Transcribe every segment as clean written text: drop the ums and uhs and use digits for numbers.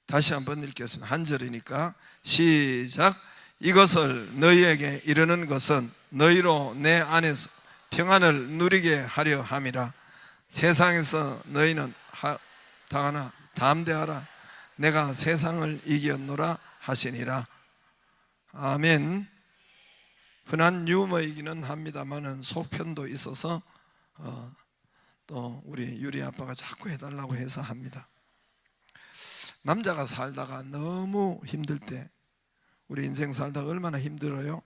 다시 한번 읽겠습니다. 한 절이니까 시작. 이것을 너희에게 이르는 것은 너희로 내 안에서 평안을 누리게 하려 함이라. 세상에서 너희는 당하나 담대하라. 내가 세상을 이겼노라 하시니라. 아멘. 흔한 유머이기는 합니다만은 속편도 있어서 또 우리 유리 아빠가 자꾸 해달라고 해서 합니다. 남자가 살다가 너무 힘들 때, 우리 인생 살다가 얼마나 힘들어요?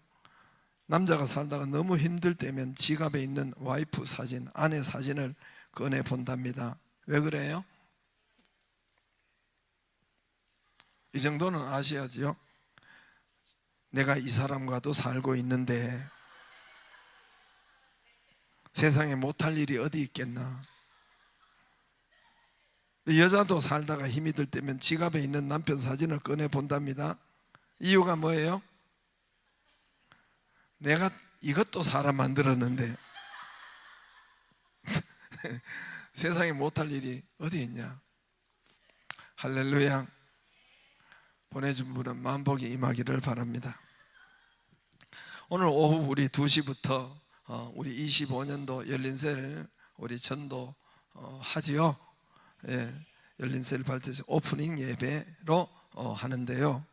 남자가 살다가 너무 힘들 때면 지갑에 있는 와이프 사진, 아내 사진을 꺼내 본답니다. 왜 그래요? 이 정도는 아셔야지요. 내가 이 사람과도 살고 있는데 세상에 못할 일이 어디 있겠나. 여자도 살다가 힘이 들 때면 지갑에 있는 남편 사진을 꺼내 본답니다. 이유가 뭐예요? 내가 이것도 사람 만들었는데 세상에 못할 일이 어디 있냐. 할렐루야. 보내준 분은 만복이 임하기를 바랍니다. 오늘 오후 우리 2시부터 우리 25년도 열린셀 우리 전도 하지요. 예, 열린셀 발대식 오프닝 예배로 하는데요.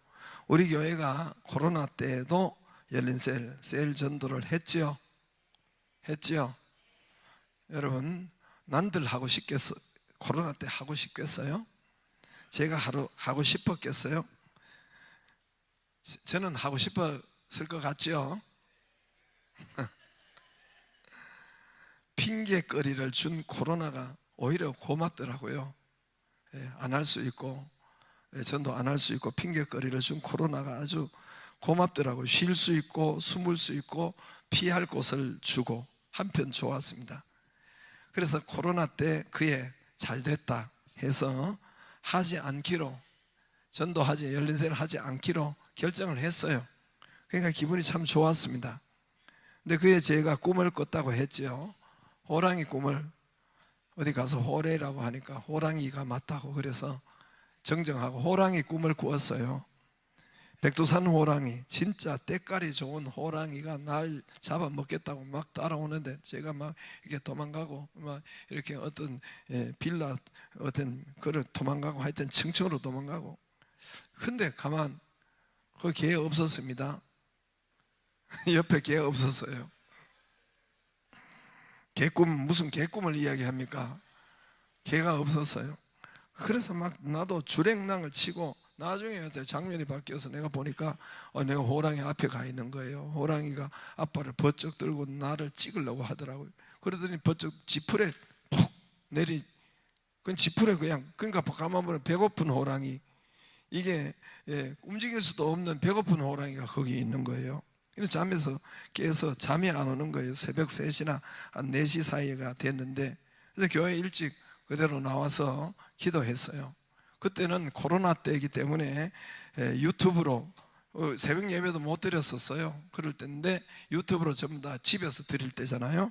우리 교회가 코로나 때에도 열린셀 셀 전도를 했지요. 여러분, 난들 하고 싶겠어요? 코로나 때 하고 싶겠어요? 제가 하고 싶었겠어요? 저는 하고 싶었을 것 같죠? 핑계거리를 준 코로나가 오히려 고맙더라고요. 안 할 수 있고, 전도 안 할 수 있고, 핑계거리를 준 코로나가 아주 고맙더라고요. 쉴 수 있고, 숨을 수 있고, 피할 곳을 주고, 한편 좋았습니다. 그래서 코로나 때 그에 잘 됐다 해서 하지 않기로, 전도하지, 열린세를 하지 않기로 결정을 했어요. 그러니까 기분이 참 좋았습니다. 근데 그에 제가 꿈을 꿨다고 했죠. 호랑이 꿈을, 어디 가서 호래라고 하니까 호랑이가 맞다고, 그래서 정정하고 호랑이 꿈을 꾸었어요. 백두산 호랑이, 진짜 때깔이 좋은 호랑이가 날 잡아먹겠다고 막 따라오는데 제가 막 이렇게 도망가고, 막 이렇게 어떤 빌라 어떤 그를 도망가고, 하여튼 층층으로 도망가고. 근데 가만 그 개 없었습니다. 옆에 개 없었어요. 개꿈, 무슨 개꿈을 이야기합니까? 개가 없었어요. 그래서 막 나도 주랭랑을 치고, 나중에 장면이 바뀌어서 내가 보니까 내가 호랑이 앞에 가 있는 거예요. 호랑이가 앞발을 버쩍 들고 나를 찍으려고 하더라고요. 그러더니 버쩍 지풀에 푹 그건 지풀에 그냥, 그러니까 가만 보면 배고픈 호랑이, 이게 움직일 수도 없는 배고픈 호랑이가 거기 있는 거예요. 그래서 잠에서 깨서 잠이 안 오는 거예요. 새벽 3시나 한 4시 사이가 됐는데, 그래서 교회 일찍 그대로 나와서 기도했어요. 그때는 코로나 때이기 때문에 유튜브로 새벽 예배도 못 드렸었어요. 그럴 때인데 유튜브로 전부 다 집에서 드릴 때잖아요.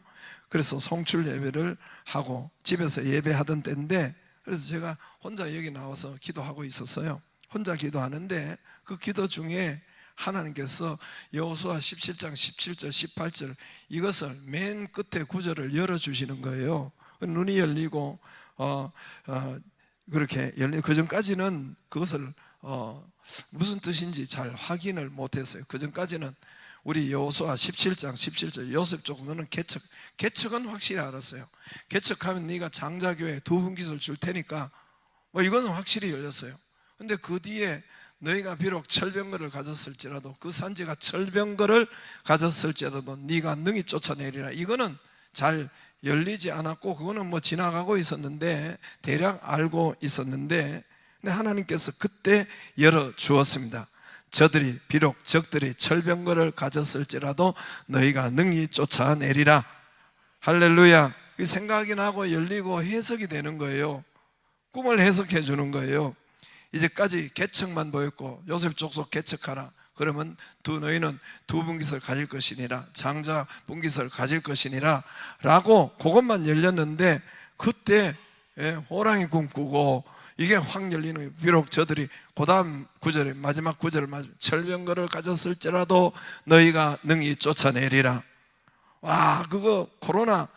그래서 송출 예배를 하고 집에서 예배하던 때인데, 그래서 제가 혼자 여기 나와서 기도하고 있었어요. 혼자 기도하는데 그 기도 중에 하나님께서 여호수아 17장 17절 18절 이것을 맨 끝에 구절을 열어주시는 거예요. 눈이 열리고 그렇게 열리, 그 전까지는 그것을 무슨 뜻인지 잘 확인을 못했어요. 그 전까지는 우리 여호수아 17장 17절 요셉 쪽 너는 개척은 확실히 알았어요. 개척하면 네가 장자교회 2분깃을 줄 테니까 뭐 이거는 확실히 열렸어요. 근데 그 뒤에 너희가 비록 철병거를 가졌을지라도, 그 산지가 철병거를 가졌을지라도 네가 능히 쫓아내리라, 이거는 잘 열리지 않았고, 그거는 뭐 지나가고 있었는데, 대략 알고 있었는데, 근데 하나님께서 그때 열어주었습니다. 저들이 비록 적들이 철병거를 가졌을지라도 너희가 능히 쫓아내리라. 할렐루야. 생각이 나고 열리고 해석이 되는 거예요. 꿈을 해석해 주는 거예요. 이제까지 개척만 보였고, 요셉 족속 개척하라, 그러면 너희는 2분깃을 가질 것이니라, 장자 분깃을 가질 것이니라 라고 그것만 열렸는데, 그때 호랑이 꿈 꾸고 이게 확 열리는 거예요. 비록 저들이 그 다음 구절에 마지막 구절을 맞으면 철병거를 가졌을지라도 너희가 능히 쫓아내리라. 와, 그거 코로나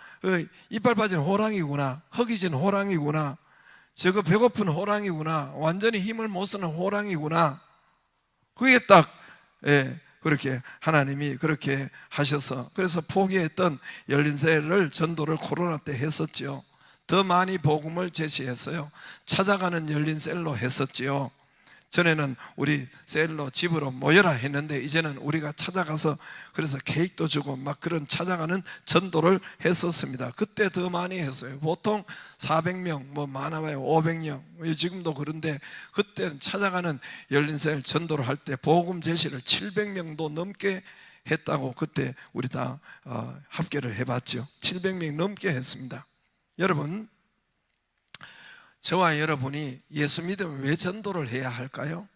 이빨 빠진 호랑이구나, 허기진 호랑이구나, 저거 배고픈 호랑이구나, 완전히 힘을 못 쓰는 호랑이구나. 그게 딱 그렇게 하나님이 그렇게 하셔서, 그래서 포기했던 열린셀을 전도를 코로나 때 했었지요. 더 많이 복음을 제시했어요. 찾아가는 열린셀로 했었지요. 전에는 우리 셀로 집으로 모여라 했는데 이제는 우리가 찾아가서 그래서 케이크도 주고 막 그런 찾아가는 전도를 했었습니다. 그때 더 많이 했어요. 보통 400명 뭐 많아봐요 500명, 지금도 그런데 그때는 찾아가는 열린셀 전도를 할 때 복음 제시를 700명도 넘게 했다고 그때 우리 다 합계를 해봤죠. 700명 넘게 했습니다. 여러분, 저와 여러분이 예수 믿으면 왜 전도를 해야 할까요?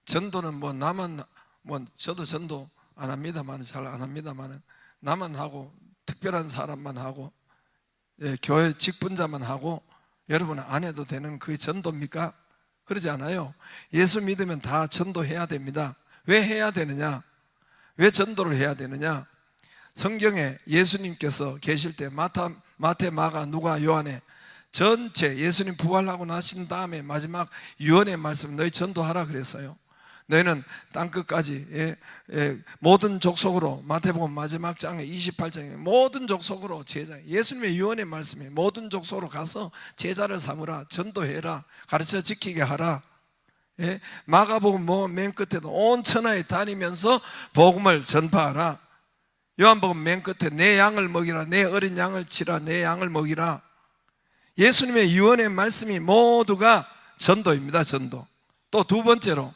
전도는 뭐 나만, 저도 전도 안 합니다만, 잘 안 합니다만, 나만 하고 특별한 사람만 하고 교회 직분자만 하고 여러분은 안 해도 되는 그게 전도입니까? 그러지 않아요. 예수 믿으면 다 전도해야 됩니다. 왜 해야 되느냐? 왜 전도를 해야 되느냐? 성경에 예수님께서 계실 때 마태, 마가, 누가, 요한에 전체 예수님 부활하고 나신 다음에 마지막 유언의 말씀, 너희 전도하라 그랬어요. 너희는 땅끝까지 모든 족속으로, 마태복음 마지막 장에 28장에 모든 족속으로 제자, 예수님의 유언의 말씀에 모든 족속으로 가서 제자를 삼으라, 전도해라, 가르쳐 지키게 하라. 마가복음 맨 끝에도 온 천하에 다니면서 복음을 전파하라. 요한복음 맨 끝에 내 양을 먹이라, 내 어린 양을 치라, 내 양을 먹이라. 예수님의 유언의 말씀이 모두가 전도입니다. 전도. 또 두 번째로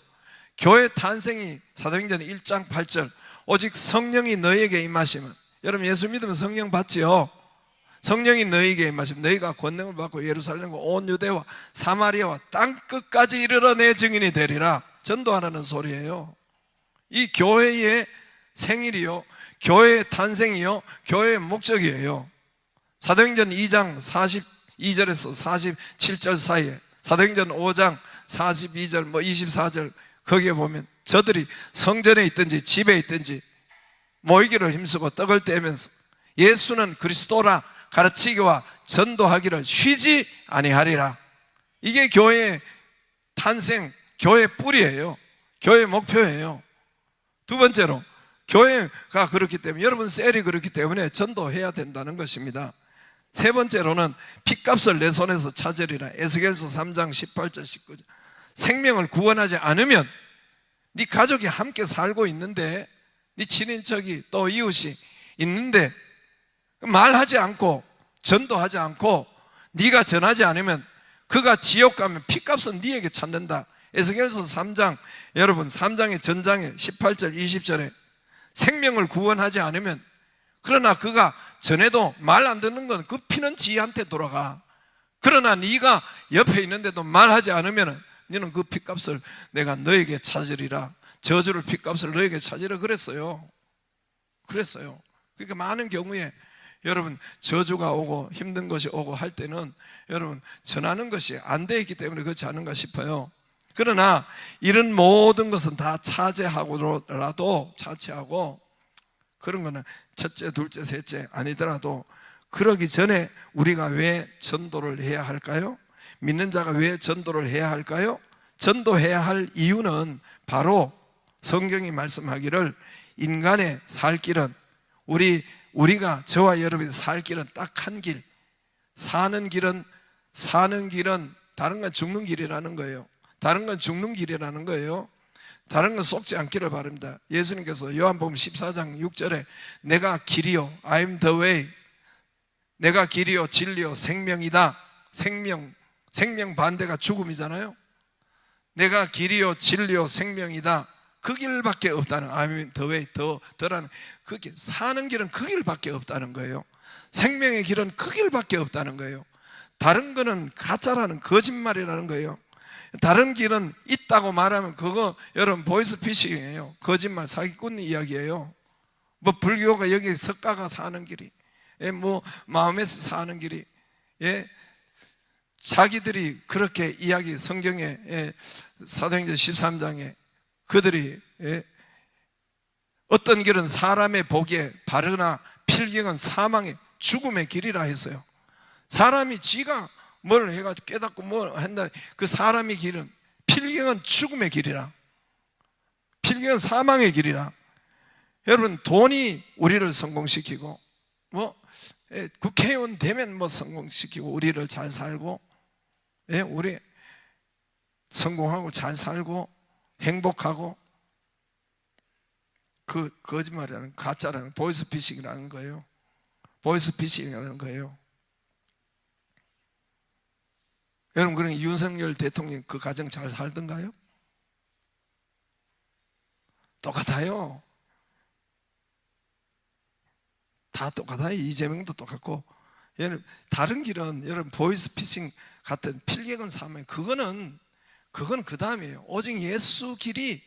교회 탄생이 사도행전 1장 8절 오직 성령이 너희에게 임하시면, 여러분 예수 믿으면 성령 받지요. 성령이 너희에게 임하시면 너희가 권능을 받고 예루살렘과 온 유대와 사마리아와 땅끝까지 이르러 내 증인이 되리라. 전도하라는 소리예요. 이 교회의 생일이요, 교회의 탄생이요, 교회의 목적이에요. 사도행전 2장 42절에서 47절 사이에, 사도행전 5장 42절 24절 거기에 보면 저들이 성전에 있든지 집에 있든지 모이기를 힘쓰고 떡을 떼면서 예수는 그리스도라 가르치기와 전도하기를 쉬지 아니하리라. 이게 교회의 탄생, 교회의 뿌리예요. 교회의 목표예요. 두 번째로 교회가 그렇기 때문에, 여러분 셀이 그렇기 때문에 전도해야 된다는 것입니다. 세 번째로는 핏값을 내 손에서 찾으리라. 에스겔서 3장 18절 19절. 생명을 구원하지 않으면 네 가족이 함께 살고 있는데, 네 친인척이 또 이웃이 있는데 말하지 않고 전도하지 않고 네가 전하지 않으면 그가 지옥 가면 핏값은 네에게 찾는다. 에스겔서 3장, 여러분 3장의 전장에 18절 20절에 생명을 구원하지 않으면, 그러나 그가 전에도 말 안 듣는 건 그 피는 지한테 돌아가. 그러나 네가 옆에 있는데도 말하지 않으면 너는 그 핏값을 내가 너에게 찾으리라. 저주를 핏값을 너에게 찾으라 그랬어요. 그러니까 많은 경우에 여러분 저주가 오고 힘든 것이 오고 할 때는 여러분 전하는 것이 안 돼 있기 때문에 그렇지 않은가 싶어요. 그러나 이런 모든 것은 다 차치하고 그런 거는 첫째, 둘째, 셋째 아니더라도 그러기 전에 우리가 왜 전도를 해야 할까요? 믿는 자가 왜 전도를 해야 할까요? 전도해야 할 이유는 바로 성경이 말씀하기를 인간의 살 길은, 우리가 저와 여러분이 살 길은 딱 한 길, 사는 길은 다른 건 죽는 길이라는 거예요. 다른 건 속지 않기를 바랍니다. 예수님께서 요한복음 14장 6절에 내가 길이요, I am the way, 내가 길이요 진리요 생명이다. 생명 반대가 죽음이잖아요. 내가 길이요 진리요 생명이다. 그 길밖에 없다는, I am the way, 더라는 그 길, 사는 길은 그 길밖에 없다는 거예요. 생명의 길은 그 길밖에 없다는 거예요. 다른 거는 가짜라는, 거짓말이라는 거예요. 다른 길은 있다고 말하면 그거 여러분 보이스피싱이에요. 거짓말, 사기꾼 이야기예요. 뭐 불교가 여기 석가가 사는 길이, 뭐 마음에서 사는 길이, 자기들이 그렇게 이야기 성경에 사도행전 13장에 그들이 어떤 길은 사람의 보기에 바르나 필경은 사망의 죽음의 길이라 했어요. 사람이 지가 뭘 해가 깨닫고 뭘 한다. 그 사람의 길은 필경은 죽음의 길이라, 필경은 사망의 길이라. 여러분, 돈이 우리를 성공시키고 국회의원 되면 성공시키고 우리를 잘 살고 우리 성공하고 잘 살고 행복하고, 그 거짓말이라는, 가짜라는, 보이스피싱이라는 거예요. 보이스피싱이라는 거예요. 여러분, 그러니 윤석열 대통령 그 가정 잘 살던가요? 똑같아요. 다 똑같아요. 이재명도 똑같고. 여러분, 다른 길은 여러분 보이스피싱 같은 필경은 사망, 그건 그 다음이에요. 오직 예수 길이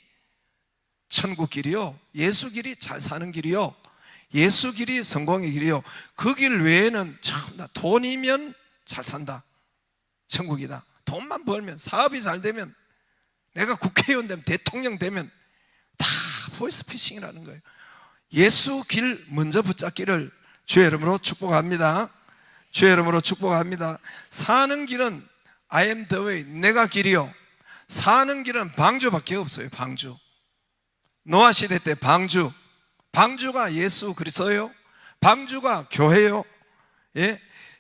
천국 길이요, 예수 길이 잘 사는 길이요, 예수 길이 성공의 길이요. 그 길 외에는 참나 돈이면 잘 산다, 천국이다. 돈만 벌면, 사업이 잘 되면, 내가 국회의원 되면, 대통령 되면 다 보이스피싱이라는 거예요. 예수 길 먼저 붙잡기를 주의 이름으로 축복합니다. 주의 이름으로 축복합니다. 사는 길은 I am the way, 내가 길이요. 사는 길은 방주밖에 없어요. 방주. 노아 시대 때 방주가 예수 그리스도예요. 방주가 교회요.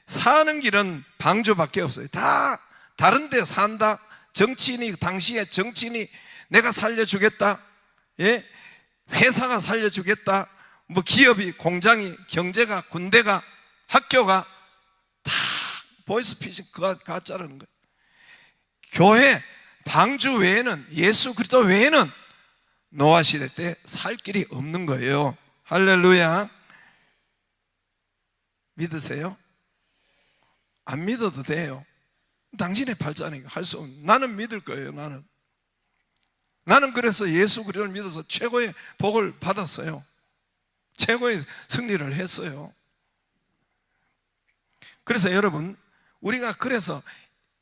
사는 길은 방주밖에 없어요. 다 다른 데 산다. 정치인이, 당시에 정치인이 내가 살려주겠다, 회사가 살려주겠다, 기업이, 공장이, 경제가, 군대가, 학교가 다 보이스피싱, 그가 가짜라는 거예요. 교회, 방주 외에는, 예수 그리스도 외에는 노아 시대 때 살 길이 없는 거예요. 할렐루야. 믿으세요? 안 믿어도 돼요. 당신의 발자니까 할 수 없는, 나는 믿을 거예요. 나는 그래서 예수 그리스도를 믿어서 최고의 복을 받았어요. 최고의 승리를 했어요. 그래서 여러분, 우리가 그래서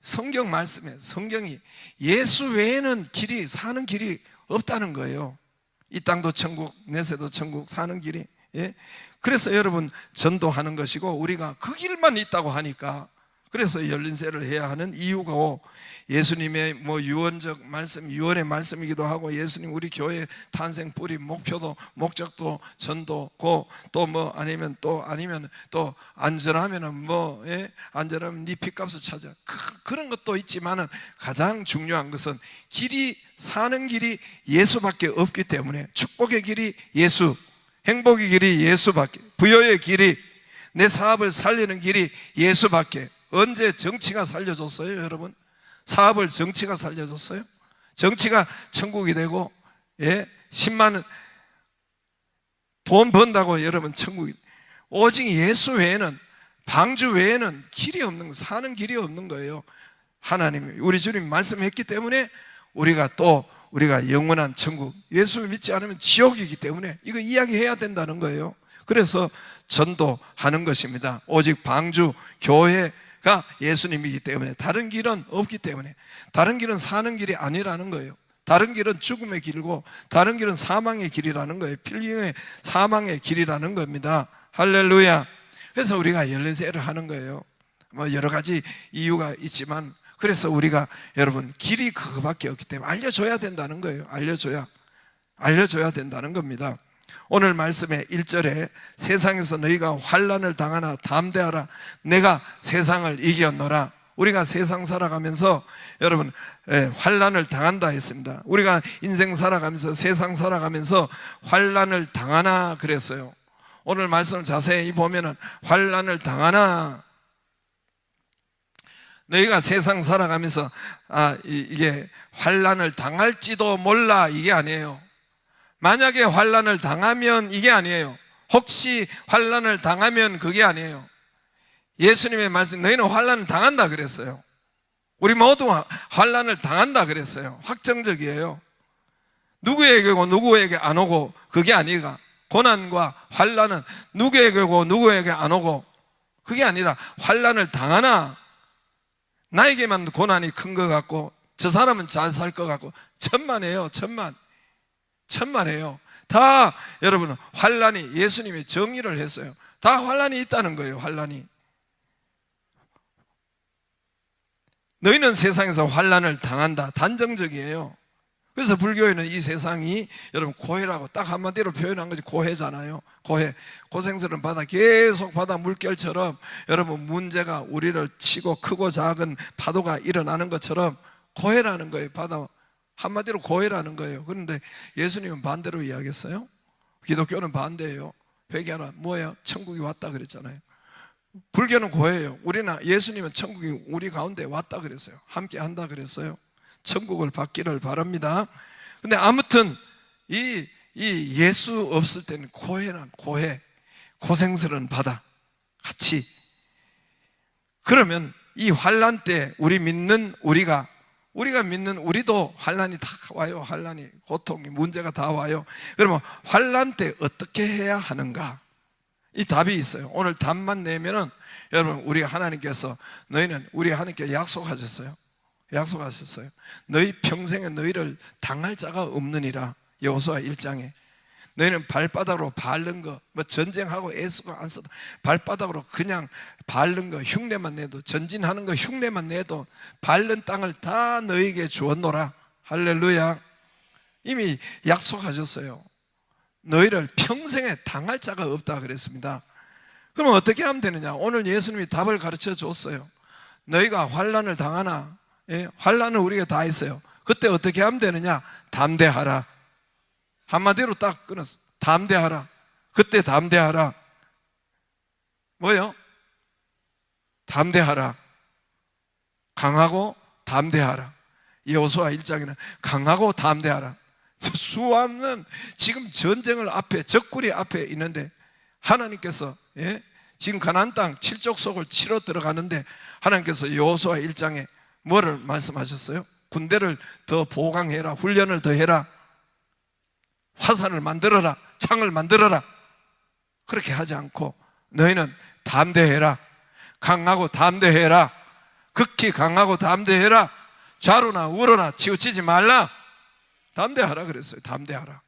성경 말씀에, 성경이 예수 외에는 길이, 사는 길이 없다는 거예요. 이 땅도 천국, 내세도 천국, 사는 길이. 그래서 여러분, 전도하는 것이고, 우리가 그 길만 있다고 하니까, 그래서 열린세를 해야 하는 이유고, 예수님의 유언적 말씀, 유언의 말씀이기도 하고, 예수님 우리 교회 탄생 뿌리, 목표도, 목적도 전도고, 또 아니면 또 안전하면은 안전하면 네 핏값을 찾아, 그런 것도 있지만은 가장 중요한 것은 길이, 사는 길이 예수밖에 없기 때문에, 축복의 길이 예수, 행복의 길이 예수밖에, 부여의 길이, 내 사업을 살리는 길이 예수밖에. 언제 정치가 살려줬어요, 여러분? 사업을 정치가 살려줬어요? 정치가 천국이 되고, 10만 원 돈 번다고 여러분 천국이, 오직 예수 외에는, 방주 외에는 길이 없는 거, 사는 길이 없는 거예요. 하나님이, 우리 주님 말씀했기 때문에 우리가 영원한 천국, 예수를 믿지 않으면 지옥이기 때문에 이거 이야기해야 된다는 거예요. 그래서 전도하는 것입니다. 오직 방주, 교회가 예수님이기 때문에, 다른 길은 없기 때문에, 다른 길은 사는 길이 아니라는 거예요. 다른 길은 죽음의 길이고, 다른 길은 사망의 길이라는 거예요. 필경의 사망의 길이라는 겁니다. 할렐루야. 그래서 우리가 열린세를 하는 거예요. 여러 가지 이유가 있지만, 그래서 우리가 여러분 길이 그거밖에 없기 때문에 알려줘야 된다는 거예요. 알려줘야 된다는 겁니다. 오늘 말씀의 1절에 세상에서 너희가 환난을 당하나 담대하라, 내가 세상을 이겼노라. 우리가 세상 살아가면서 여러분 환난을 당한다 했습니다. 우리가 인생 살아가면서, 세상 살아가면서 환난을 당하나 그랬어요. 오늘 말씀을 자세히 보면은 환난을 당하나, 너희가 세상 살아가면서 이게 환난을 당할지도 몰라, 이게 아니에요. 만약에 환난을 당하면 이게 아니에요. 혹시 환난을 당하면 그게 아니에요. 예수님의 말씀, 너희는 환난을 당한다 그랬어요. 우리 모두 환난을 당한다 그랬어요. 확정적이에요. 누구에게고 누구에게 안 오고 그게 아니라, 고난과 환난은 누구에게고 누구에게 안 오고 그게 아니라 환난을 당하나, 나에게만 고난이 큰 것 같고 저 사람은 잘 살 것 같고 천만에요. 천만에요. 다 여러분 환난이, 예수님이 정의를 했어요. 다 환난이 있다는 거예요. 환난이. 너희는 세상에서 환난을 당한다. 단정적이에요. 그래서 불교에는 이 세상이 여러분 고해라고 딱 한마디로 표현한 것이 고해잖아요. 고해, 고생스러운 바다, 계속 바다 물결처럼 여러분 문제가 우리를 치고 크고 작은 파도가 일어나는 것처럼 고해라는 거예요. 바다 한마디로 고해라는 거예요. 그런데 예수님은 반대로 이야기했어요. 기독교는 반대예요. 회개하라. 뭐예요? 천국이 왔다 그랬잖아요. 불교는 고해예요. 우리나 예수님은 천국이 우리 가운데 왔다 그랬어요. 함께 한다 그랬어요. 천국을 받기를 바랍니다. 근데 아무튼 이 예수 없을 때는 고해, 고생스러운 바다 같이. 그러면 이 환난 때 우리가 믿는 우리도 환난이 다 와요. 환난이, 고통이, 문제가 다 와요. 그러면 환난 때 어떻게 해야 하는가? 이 답이 있어요. 오늘 답만 내면은 여러분 우리 하나님께서 너희는 우리 하나님께 약속하셨어요. 너희 평생에 너희를 당할 자가 없느니라. 여호수아 1장에 너희는 발바닥으로 밟는 거, 뭐 전쟁하고 애쓰고 안 써도 발바닥으로 그냥 밟는 거 흉내만 내도, 전진하는 거 흉내만 내도 밟는 땅을 다 너희에게 주었노라. 할렐루야. 이미 약속하셨어요. 너희를 평생에 당할 자가 없다 그랬습니다. 그러면 어떻게 하면 되느냐? 오늘 예수님이 답을 가르쳐 줬어요. 너희가 환난을 당하나, 환난을 우리가 다 했어요. 그때 어떻게 하면 되느냐? 담대하라. 한마디로 딱 끊었어. 담대하라. 그때 담대하라. 뭐요? 담대하라. 강하고 담대하라. 여호수아 1장에는 강하고 담대하라. 수없는 지금 전쟁을 앞에, 적군이 앞에 있는데 하나님께서 지금 가나안 땅 칠족속을 치러 들어가는데 하나님께서 여호수아 1장에 뭐를 말씀하셨어요? 군대를 더 보강해라. 훈련을 더 해라. 화살을 만들어라. 창을 만들어라. 그렇게 하지 않고 너희는 담대해라. 강하고 담대해라. 극히 강하고 담대해라. 좌로나 우로나 치우치지 말라. 담대하라 그랬어요. 담대하라.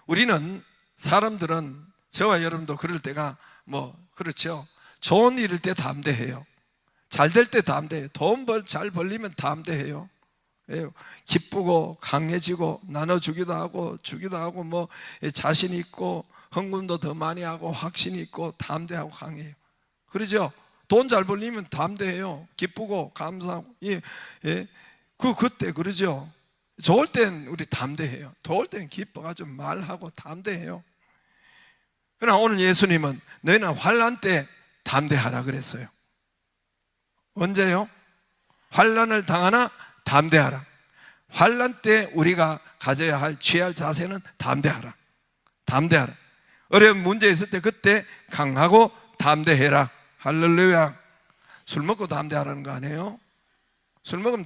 우리는 사람들은, 저와 여러분도 그럴 때가 그렇죠. 좋은 일일 때 담대해요. 잘 될 때 담대해요. 돈 잘 벌리면 담대해요. 기쁘고 강해지고 나눠주기도 하고 주기도 하고 자신 있고 헌금도 더 많이 하고 확신이 있고 담대하고 강해요. 그러죠? 돈 잘 벌리면 담대해요. 기쁘고 감사하고. 그때 그러죠? 좋을 땐 우리 담대해요. 좋을 때는 기뻐가지고 말하고 담대해요. 그러나 오늘 예수님은 너희는 환난 때 담대하라 그랬어요. 언제요? 환난을 당하나 담대하라. 환난 때 우리가 가져야 할, 취할 자세는 담대하라. 어려운 문제 있을 때 그때 강하고 담대해라. 할렐루야. 술 먹고 담대하라는 거 아니에요? 술 먹으면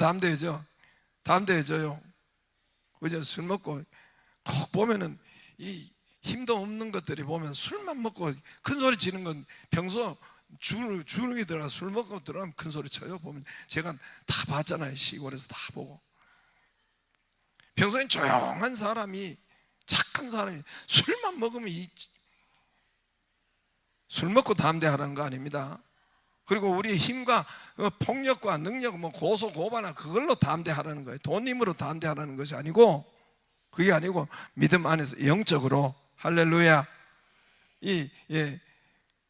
담대해져요. 그죠? 술 먹고 꼭 보면은 이 힘도 없는 것들이 보면 술만 먹고 큰 소리 치는 건 평소 주눅이 들어가 술 먹고 들어가면 큰 소리 쳐요. 보면 제가 다 봤잖아요. 시골에서 다 보고. 평소엔 조용한 사람이, 착한 사람이 술만 먹으면 술 먹고 담대하라는 거 아닙니다. 그리고 우리의 힘과 폭력과 능력, 고소 고발나 그걸로 담대하라는 거예요. 돈 힘으로 담대하라는 것이 아니고, 그게 아니고 믿음 안에서 영적으로, 할렐루야,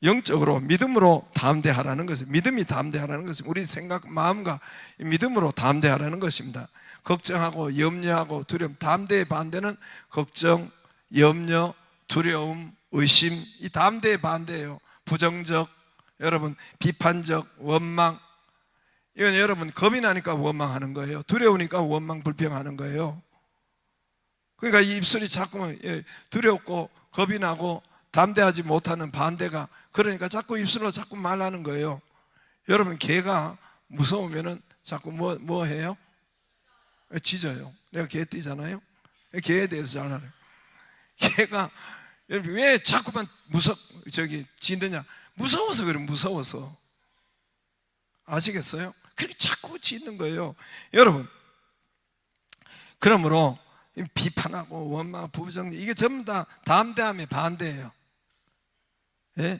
영적으로 믿음으로 담대하라는 것은, 믿음이 담대하라는 것은 우리 생각, 마음과 믿음으로 담대하라는 것입니다. 걱정하고 염려하고 두려움, 담대의 반대는 걱정, 염려, 두려움, 의심. 이 담대의 반대예요. 부정적, 여러분 비판적, 원망. 이건 여러분 겁이 나니까 원망하는 거예요. 두려우니까 원망, 불평하는 거예요. 그러니까 이 입술이 자꾸만 두렵고 겁이 나고 담대하지 못하는 반대가, 그러니까 자꾸 입술로 자꾸 말하는 거예요. 여러분 개가 무서우면은 자꾸 뭐 해요? 짖어요. 내가 개띠잖아요. 개에 대해서 잘 알아요. 개가 왜 자꾸만 짖느냐? 무서워서 그래, 무서워서. 아시겠어요? 그렇게 자꾸 짓는 거예요. 여러분, 그러므로 비판하고 원망, 부부정죄, 이게 전부 다 담대함의 반대예요. 예?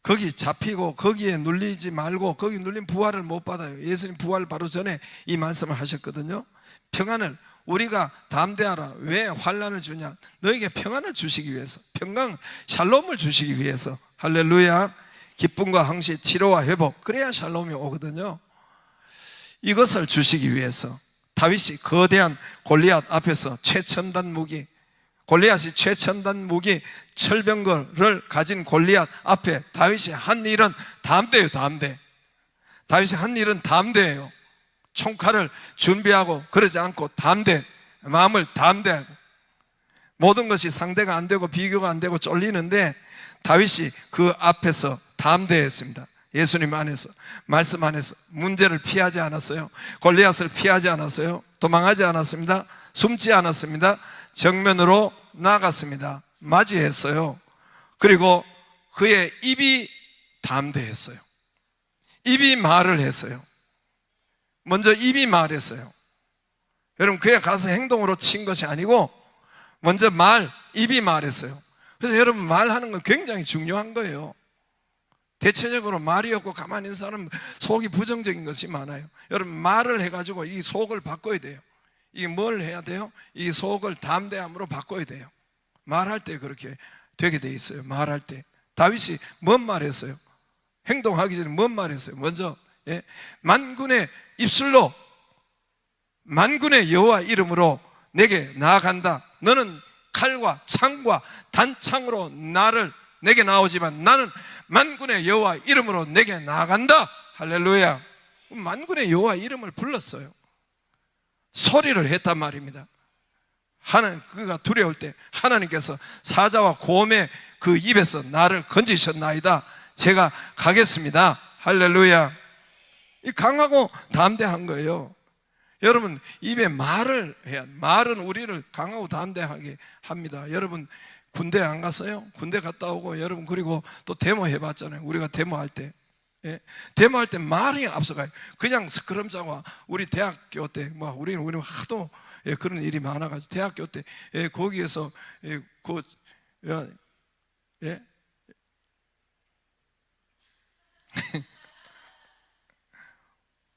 거기 잡히고 거기에 눌리지 말고, 거기 눌린 부활을 못 받아요. 예수님 부활 바로 전에 이 말씀을 하셨거든요. 평안을, 우리가 담대하라. 왜 환난을 주냐? 너에게 평안을 주시기 위해서, 평강, 샬롬을 주시기 위해서. 할렐루야. 기쁨과 항시, 치료와 회복, 그래야 샬롬이 오거든요. 이것을 주시기 위해서 다윗이 거대한 골리앗 앞에서 최첨단 무기, 골리앗이 최첨단 무기 철병거를 가진 골리앗 앞에 다윗이 한 일은 담대예요. 담대. 다윗이 한 일은 담대예요. 총칼을 준비하고 그러지 않고 담대, 마음을 담대하고. 모든 것이 상대가 안 되고 비교가 안 되고 쫄리는데 다윗이 그 앞에서 담대했습니다. 예수님 안에서, 말씀 안에서 문제를 피하지 않았어요. 골리앗을 피하지 않았어요. 도망하지 않았습니다. 숨지 않았습니다. 정면으로 나갔습니다. 맞이했어요. 그리고 그의 입이 담대했어요. 입이 말을 했어요. 먼저 입이 말했어요. 여러분, 그에 가서 행동으로 친 것이 아니고 먼저 입이 말했어요. 그래서 여러분, 말하는 건 굉장히 중요한 거예요. 대체적으로 말이 없고 가만히 있는 사람은 속이 부정적인 것이 많아요. 여러분, 말을 해가지고 이 속을 바꿔야 돼요. 이게 뭘 해야 돼요? 이 속을 담대함으로 바꿔야 돼요. 말할 때 그렇게 되게 돼 있어요. 말할 때 다윗이 뭔 말했어요? 행동하기 전에 뭔 말했어요? 먼저 만군의 입술로, 만군의 여호와 이름으로 내게 나아간다. 너는 칼과 창과 단창으로 내게 나오지만 나는 만군의 여호와 이름으로 내게 나아간다. 할렐루야. 만군의 여호와 이름을 불렀어요. 소리를 했단 말입니다. 그가 두려울 때 하나님께서 사자와 곰의 그 입에서 나를 건지셨나이다. 제가 가겠습니다. 할렐루야. 이 강하고 담대한 거예요. 여러분, 입에 말을 해야, 말은 우리를 강하고 담대하게 합니다. 여러분, 군대 안 갔어요? 군대 갔다 오고 여러분, 그리고 또 데모 해봤잖아요. 우리가 데모할 때, 데모할 때 말이 앞서가요. 그냥 스크럼자와 우리 대학교 때, 우리는 하도 그런 일이 많아가지고 대학교 때 거기에서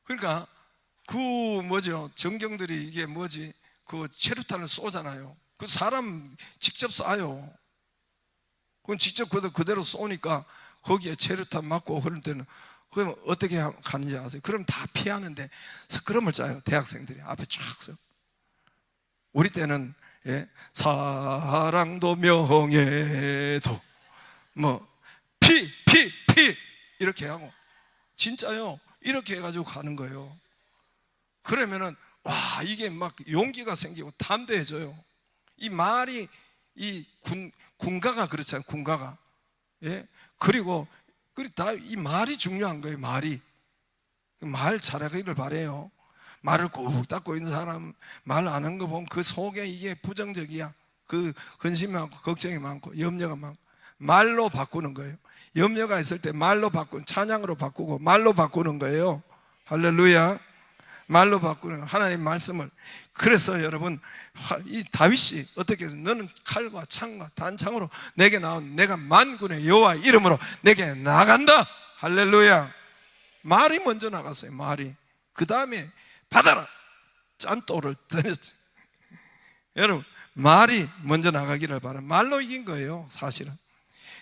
그러니까 정경들이 이게 그 체류탄을 쏘잖아요. 그 사람 직접 쏴요. 그건 직접 그대로 쏘니까 거기에 체류탄 맞고 그럴 때는 그러면 어떻게 가는지 아세요? 그럼 다 피하는데 스크럼을 짜요. 대학생들이 앞에 쫙 서. 우리 때는 사랑도 명예도 피 이렇게 하고, 진짜요, 이렇게 해가지고 가는 거예요. 그러면은 와, 이게 막 용기가 생기고 담대해져요. 이 말이, 이 군가가 그렇잖아요. 군가가. 그리고 다 이 말이 중요한 거예요. 말 잘하기를 바래요. 말을 꾹 닫고 있는 사람, 말 안 하는 거 보면 그 속에 이게 부정적이야. 그 근심이 많고 걱정이 많고 염려가 많고. 말로 바꾸는 거예요. 염려가 있을 때 말로 바꾸는, 찬양으로 바꾸고 말로 바꾸는 거예요. 할렐루야. 말로 바꾸는 하나님 말씀을. 그래서 여러분, 이 다윗이 어떻게 해서 너는 칼과 창과 단창으로 내게 나온 내가 만군의 여호와 이름으로 내게 나간다. 할렐루야. 말이 먼저 나갔어요. 말이. 그 다음에 받아라, 짠돌을 던졌죠. 여러분, 말이 먼저 나가기를 바랍니다. 말로 이긴 거예요. 사실은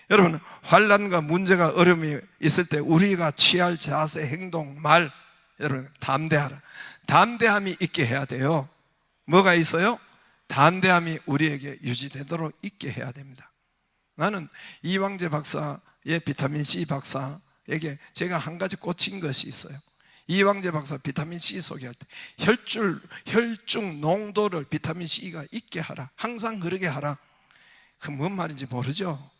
여러분, 환난과 문제가, 어려움이 있을 때 우리가 취할 자세, 행동, 말, 여러분, 담대하라. 담대함이 있게 해야 돼요. 뭐가 있어요? 담대함이 우리에게 유지되도록 있게 해야 됩니다. 나는 이왕재 박사의 비타민C 박사에게 제가 한 가지 꽂힌 것이 있어요. 이왕재 박사 비타민C 소개할 때 혈중 농도를 비타민C가 있게 하라, 항상 흐르게 하라. 그 뭔 말인지 모르죠?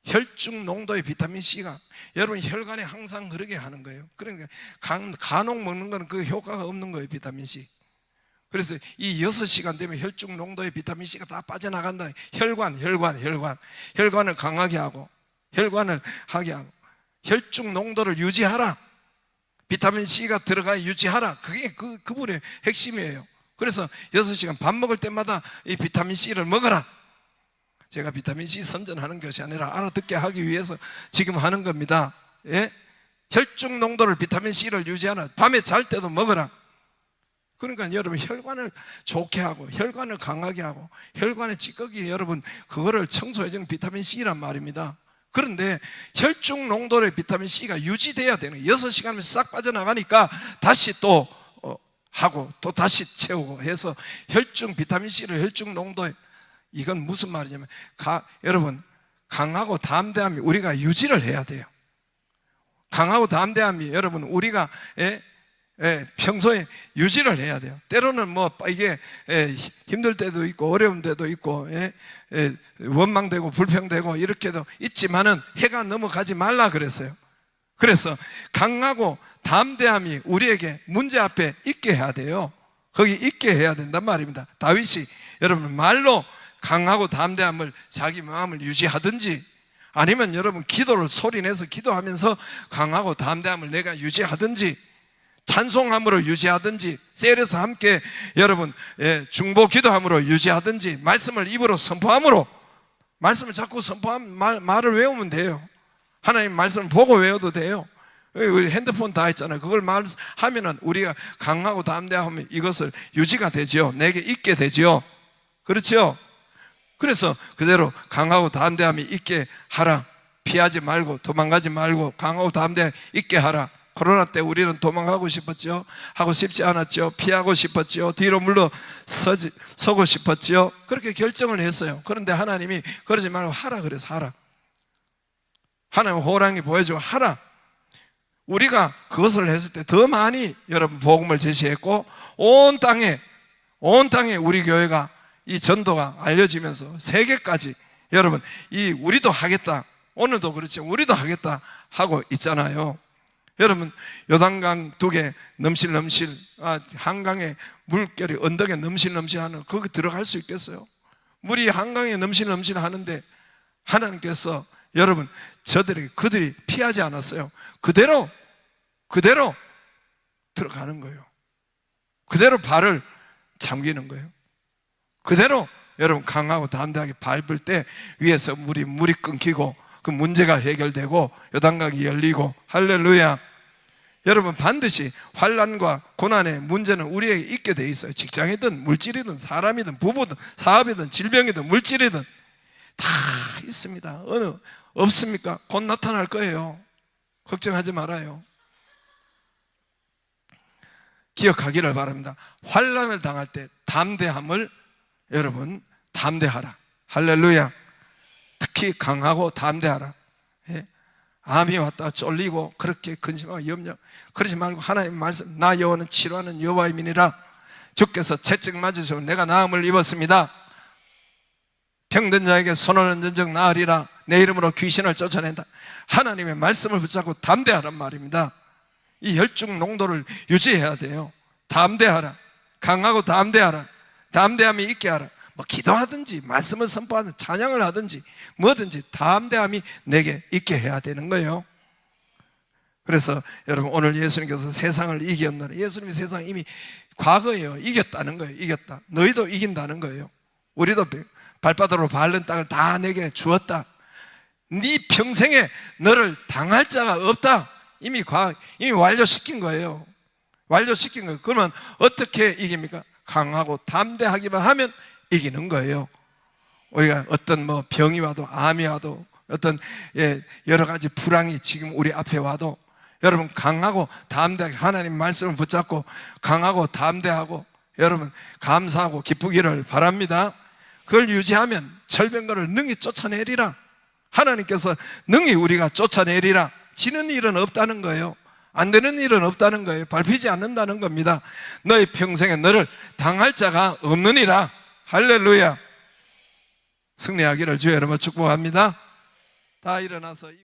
혈중 농도의 비타민C가 여러분 혈관에 항상 흐르게 하는 거예요. 그러니까 간혹 먹는 거는 그 효과가 없는 거예요. 비타민C. 그래서 이 6시간 되면 혈중 농도의 비타민C가 다 빠져나간다. 혈관을 강하게 하고 혈관을 하게 하고. 혈중 농도를 유지하라. 비타민 C가 들어가 유지하라. 그게 그분의 핵심이에요. 그래서 6시간 밥 먹을 때마다 이 비타민 C를 먹어라. 제가 비타민 C 선전하는 것이 아니라 알아듣게 하기 위해서 지금 하는 겁니다. 예? 혈중 농도를 비타민 C를 유지하라. 밤에 잘 때도 먹어라. 그러니까 여러분 혈관을 좋게 하고 혈관을 강하게 하고 혈관의 찌꺼기 여러분 그거를 청소해주는 비타민 C란 말입니다. 그런데 혈중 농도의 비타민 C가 유지돼야 되는 거예요. 6시간이면 싹 빠져나가니까 다시 또 하고 또 다시 채우고 해서 혈중 비타민 C를 혈중 농도에, 이건 무슨 말이냐면 여러분 강하고 담대함이 우리가 유지를 해야 돼요. 강하고 담대함이 여러분 우리가 평소에 유지를 해야 돼요. 때로는 뭐 이게 힘들 때도 있고 어려운 때도 있고 원망되고 불평되고 이렇게도 있지만은 해가 넘어가지 말라 그랬어요. 그래서 강하고 담대함이 우리에게 문제 앞에 있게 해야 돼요. 거기 있게 해야 된단 말입니다. 다윗이 여러분 말로 강하고 담대함을 자기 마음을 유지하든지 아니면 여러분 기도를 소리내서 기도하면서 강하고 담대함을 내가 유지하든지 찬송함으로 유지하든지 셀에서 함께 여러분 중보 기도함으로 유지하든지 말씀을 입으로 선포함으로, 말씀을 자꾸 선포하면 말을 외우면 돼요. 하나님 말씀을 보고 외워도 돼요. 우리 핸드폰 다 있잖아요. 그걸 말하면은 우리가 강하고 담대하면 이것을 유지가 되지요. 내게 있게 되지요. 그렇죠? 그래서 그대로 강하고 담대함이 있게 하라. 피하지 말고 도망가지 말고 강하고 담대 있게 하라. 코로나 때 우리는 도망가고 싶었죠. 하고 싶지 않았죠. 피하고 싶었죠. 뒤로 물러서고 싶었죠. 그렇게 결정을 했어요. 그런데 하나님이 그러지 말고 하라 그래서 하라. 하나님 호랑이 보여주고 하라. 우리가 그것을 했을 때 더 많이 여러분 복음을 제시했고 온 땅에 우리 교회가 이 전도가 알려지면서 세계까지 여러분 우리도 하겠다. 오늘도 그렇죠. 우리도 하겠다 하고 있잖아요. 여러분 요단강 두 개 넘실넘실 한강에 물결이 언덕에 넘실넘실하는 거기 들어갈 수 있겠어요? 물이 한강에 넘실넘실 하는데 하나님께서 여러분 그들이 피하지 않았어요. 그대로 들어가는 거예요. 그대로 발을 잠기는 거예요. 그대로 여러분 강하고 담대하게 밟을 때 위에서 물이 끊기고 그 문제가 해결되고 요단강이 열리고 할렐루야. 여러분 반드시 환난과 고난의 문제는 우리에게 있게 돼 있어요. 직장이든 물질이든 사람이든 부부든 사업이든 질병이든 물질이든 다 있습니다. 없습니까? 곧 나타날 거예요. 걱정하지 말아요. 기억하기를 바랍니다. 환난을 당할 때 담대함을 여러분 담대하라. 할렐루야. 특히 강하고 담대하라. 암이 왔다 쫄리고 그렇게 근심하고 염려 그러지 말고 하나님 말씀, 나 여호와는 치료하는 여호와임이니라. 주께서 채찍 맞으시고 내가 나음을 입었습니다. 병든 자에게 손을 얹은 적 나으리라. 내 이름으로 귀신을 쫓아낸다. 하나님의 말씀을 붙잡고 담대하란 말입니다. 이 혈중 농도를 유지해야 돼요. 담대하라. 강하고 담대하라. 담대함이 있게 하라. 뭐 기도하든지 말씀을 선포하든지 찬양을 하든지 뭐든지 담대함이 내게 있게 해야 되는 거예요. 그래서 여러분 오늘 예수님께서 세상을 이겼노라. 예수님이 세상을 이미 과거예요. 이겼다는 거예요. 이겼다. 너희도 이긴다는 거예요. 우리도 발바닥으로 밟는 땅을 다 내게 주었다. 네 평생에 너를 당할 자가 없다. 이미 완료시킨 거예요. 완료시킨 거예요. 그러면 어떻게 이깁니까? 강하고 담대하기만 하면 이기는 거예요. 우리가 어떤 병이 와도 암이 와도 어떤 여러 가지 불황이 지금 우리 앞에 와도 여러분 강하고 담대하게 하나님 말씀을 붙잡고 강하고 담대하고 여러분 감사하고 기쁘기를 바랍니다. 그걸 유지하면 절병거를 능히 쫓아내리라. 하나님께서 능히 우리가 쫓아내리라. 지는 일은 없다는 거예요. 안 되는 일은 없다는 거예요. 밟히지 않는다는 겁니다. 너의 평생에 너를 당할 자가 없느니라. 할렐루야. 승리하기를 주의 이름으로 축복합니다. 다 일어나서